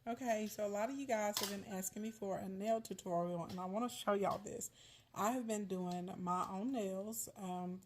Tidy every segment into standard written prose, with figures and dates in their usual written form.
Okay, so a lot of you guys have been asking me for a nail tutorial, and I want to show y'all this. I have been doing my own nails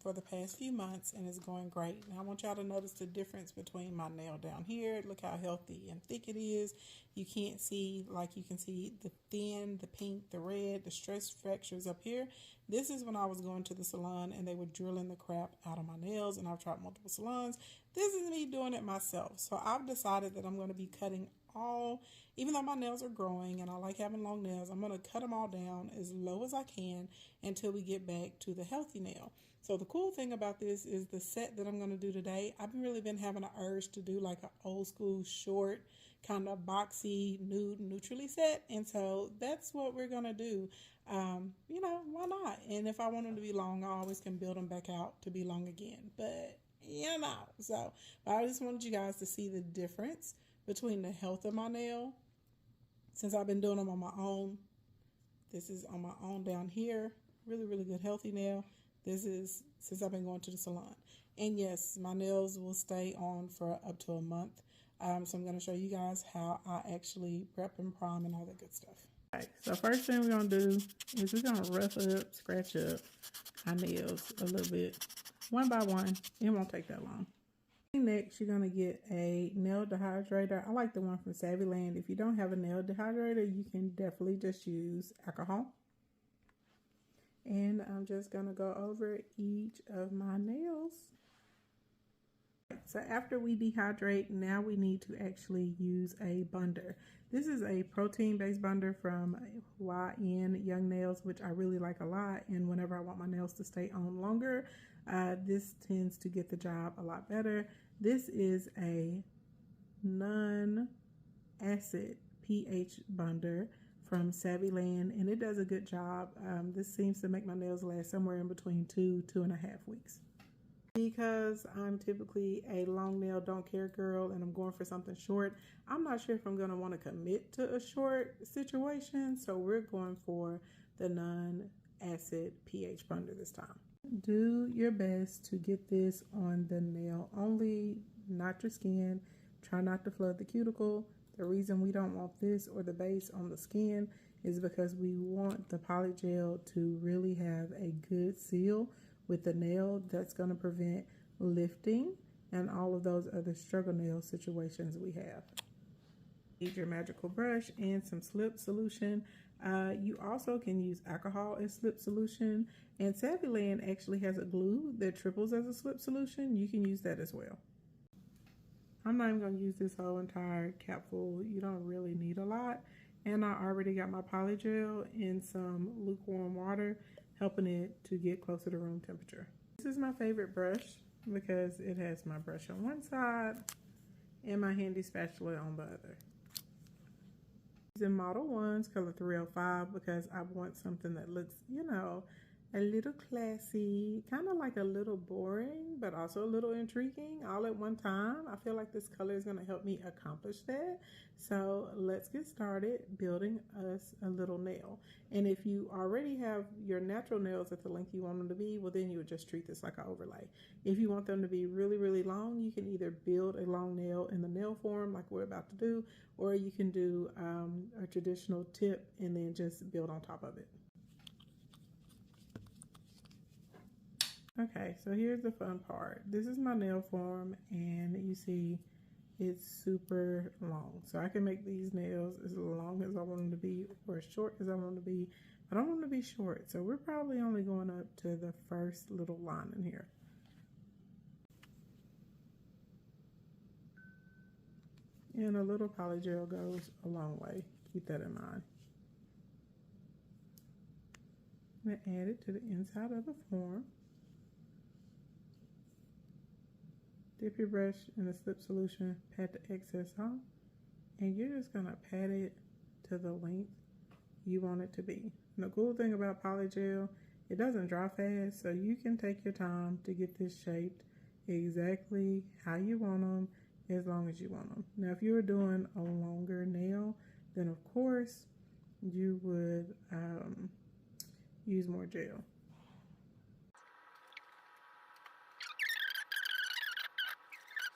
for the past few months, and it's going great. And I want y'all to notice the difference between my nail down here. Look how healthy and thick it is. You can't see, like you can see the thin, the pink, the red, the stress fractures up here. This is when I was going to the salon and they were drilling the crap out of my nails, and I've tried multiple salons. This is me doing it myself. So I've decided that I'm going to be cutting all, even though my nails are growing and I like having long nails, I'm going to cut them all down as low as I can until we get back to the healthy nail. So the cool thing about this is the set that I'm going to do today. I've really been having an urge to do like an old school short kind of boxy nude neutrally set, and so that's what we're going to do. You know, why not? And if I want them to be long, I always can build them back out to be long again, but you know, so but I just wanted you guys to see the difference between the health of my nail since I've been doing them on my own. This is on my own down here. Really good healthy nail. This is since I've been going to the salon. And yes, my nails will stay on for up to a month. So I'm going to show you guys how I actually prep and prime and all that good stuff. Okay, so first thing we're going to do is we're going to rough up, scratch up our nails a little bit, one by one. It won't take that long. Next, you're going to get a nail dehydrator. I like the one from Saviland. If you don't have a nail dehydrator, you can definitely just use alcohol. And I'm just going to go over each of my nails. So after we dehydrate, now we need to actually use a bonder. This is a protein-based bonder from YN Young Nails, which I really like a lot. And whenever I want my nails to stay on longer, this tends to get the job a lot better. This is a non-acid pH bonder from Saviland, and it does a good job. This seems to make my nails last somewhere in between 2.5 weeks. Because I'm typically a long nail don't care girl and I'm going for something short, I'm not sure if I'm going to want to commit to a short situation, so we're going for the non-acid pH bonder this time. Do your best to get this on the nail only, not your skin. Try not to flood the cuticle. The reason we don't want this or the base on the skin is because we want the PolyGel to really have a good seal with the nail that's going to prevent lifting and all of those other struggle nail situations we have. Need your magical brush and some slip solution. You also can use alcohol as slip solution, and Saviland actually has a glue that triples as a slip solution. You can use that as well. I'm not even going to use this whole entire capful. You don't really need a lot. And I already got my PolyGel in some lukewarm water, helping it to get closer to room temperature. This is my favorite brush because it has my brush on one side and my handy spatula on the other. Using Model 1's color 305 because I want something that looks, you know, a little classy, kind of like a little boring, but also a little intriguing all at one time. I feel like this color is going to help me accomplish that. So let's get started building us a little nail. And if you already have your natural nails at the length you want them to be, well, then you would just treat this like an overlay. If you want them to be really long, you can either build a long nail in the nail form like we're about to do, or you can do a traditional tip and then just build on top of it. Okay, so here's the fun part. This is my nail form, and you see it's super long. So I can make these nails as long as I want them to be or as short as I want them to be. I don't want them to be short, so we're probably only going up to the first little line in here. And a little PolyGel goes a long way. Keep that in mind. I'm going to add it to the inside of the form. Dip your brush in the slip solution, pat the excess off, and you're just going to pat it to the length you want it to be. And the cool thing about PolyGel, it doesn't dry fast, so you can take your time to get this shaped exactly how you want them, as long as you want them. Now, if you were doing a longer nail, then of course you would use more gel.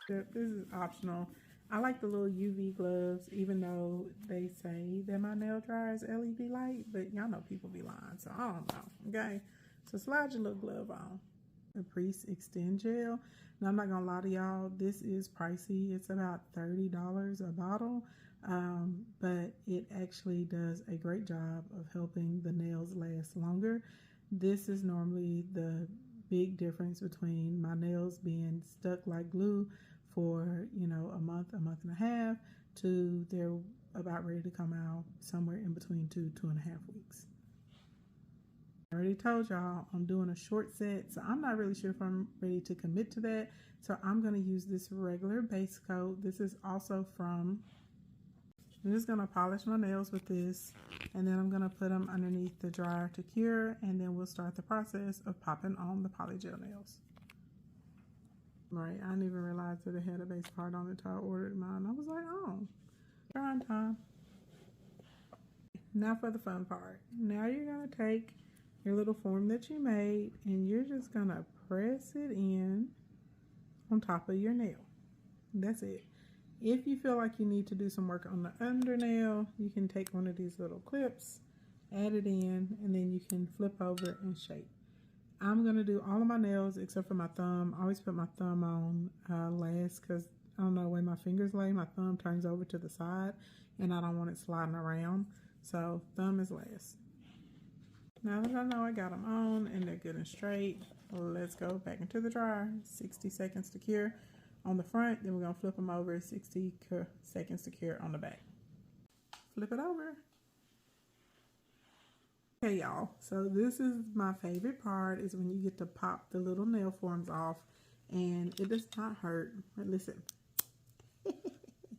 This is optional. I like the little UV gloves, even though they say that my nail dryer is LED light, but y'all know people be lying, so I don't know, okay? So slide your little glove on. The Priest Extend Gel. Now, I'm not gonna lie to y'all, this is pricey. It's about $30 a bottle, but it actually does a great job of helping the nails last longer. This is normally the big difference between my nails being stuck like glue for, you know, a month and a half, to they're about ready to come out somewhere in between 2.5 weeks. I already told y'all I'm doing a short set, so I'm not really sure if I'm ready to commit to that. So I'm going to use this regular base coat. This is also from, I'm just going to polish my nails with this, and then I'm going to put them underneath the dryer to cure, and then we'll start the process of popping on the PolyGel nails. Right, I didn't even realize that it had a base part on it until I ordered mine. I was like, oh, trying time. Now for the fun part. Now you're going to take your little form that you made, and you're just going to press it in on top of your nail. That's it. If you feel like you need to do some work on the under nail, you can take one of these little clips, add it in, and then you can flip over and shape. I'm going to do all of my nails except for my thumb. I always put my thumb on last because I don't know the way my fingers lay. My thumb turns over to the side and I don't want it sliding around. So thumb is last. Now that I know I got them on and they're good and straight, let's go back into the dryer. 60 seconds to cure on the front. Then we're going to flip them over. 60 seconds to cure on the back. Flip it over. Okay, y'all, so this is my favorite part, is when you get to pop the little nail forms off, and it does not hurt. But listen,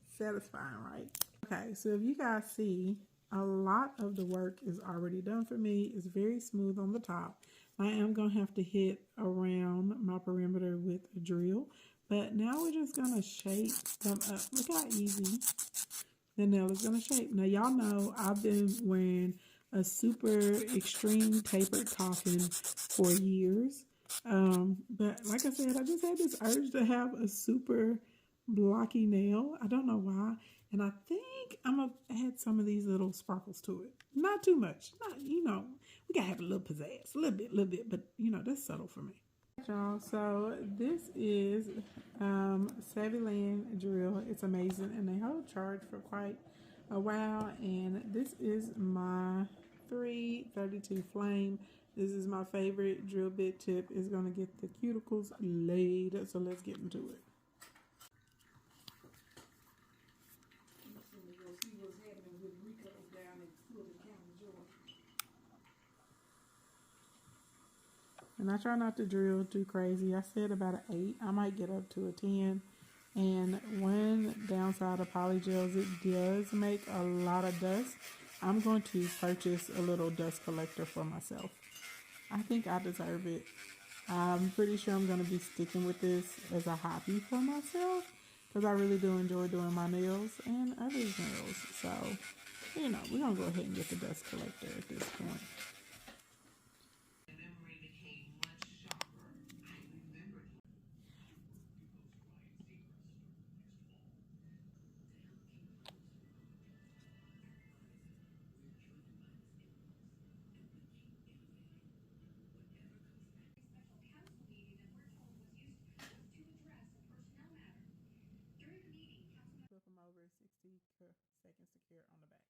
satisfying, right? Okay, so if you guys see, a lot of the work is already done for me. It's very smooth on the top. I am going to have to hit around my perimeter with a drill, but now we're just going to shape them up. Look how easy the nail is going to shape. Now, y'all know I've been wearing a super extreme tapered coffin for years. But like I said, I just had this urge to have a super blocky nail. I don't know why. And I think I'm going to add some of these little sparkles to it. Not too much. Not, you know, we got to have a little pizzazz. A little bit. But, you know, that's subtle for me. Y'all, so this is Saviland drill. It's amazing. And they hold charge for quite a while. And this is my 332 flame. This is my favorite drill bit tip. It's going to get the cuticles laid. So let's get into it. And I try not to drill too crazy. I said about an 8. I might get up to a 10. And one downside of PolyGel is it does make a lot of dust. I'm going to purchase a little dust collector for myself. I think I deserve it. I'm pretty sure I'm going to be sticking with this as a hobby for myself, because I really do enjoy doing my nails and others' nails. So, you know, we're going to go ahead and get the dust collector at this point. Flip them over 60 seconds to cure on the back.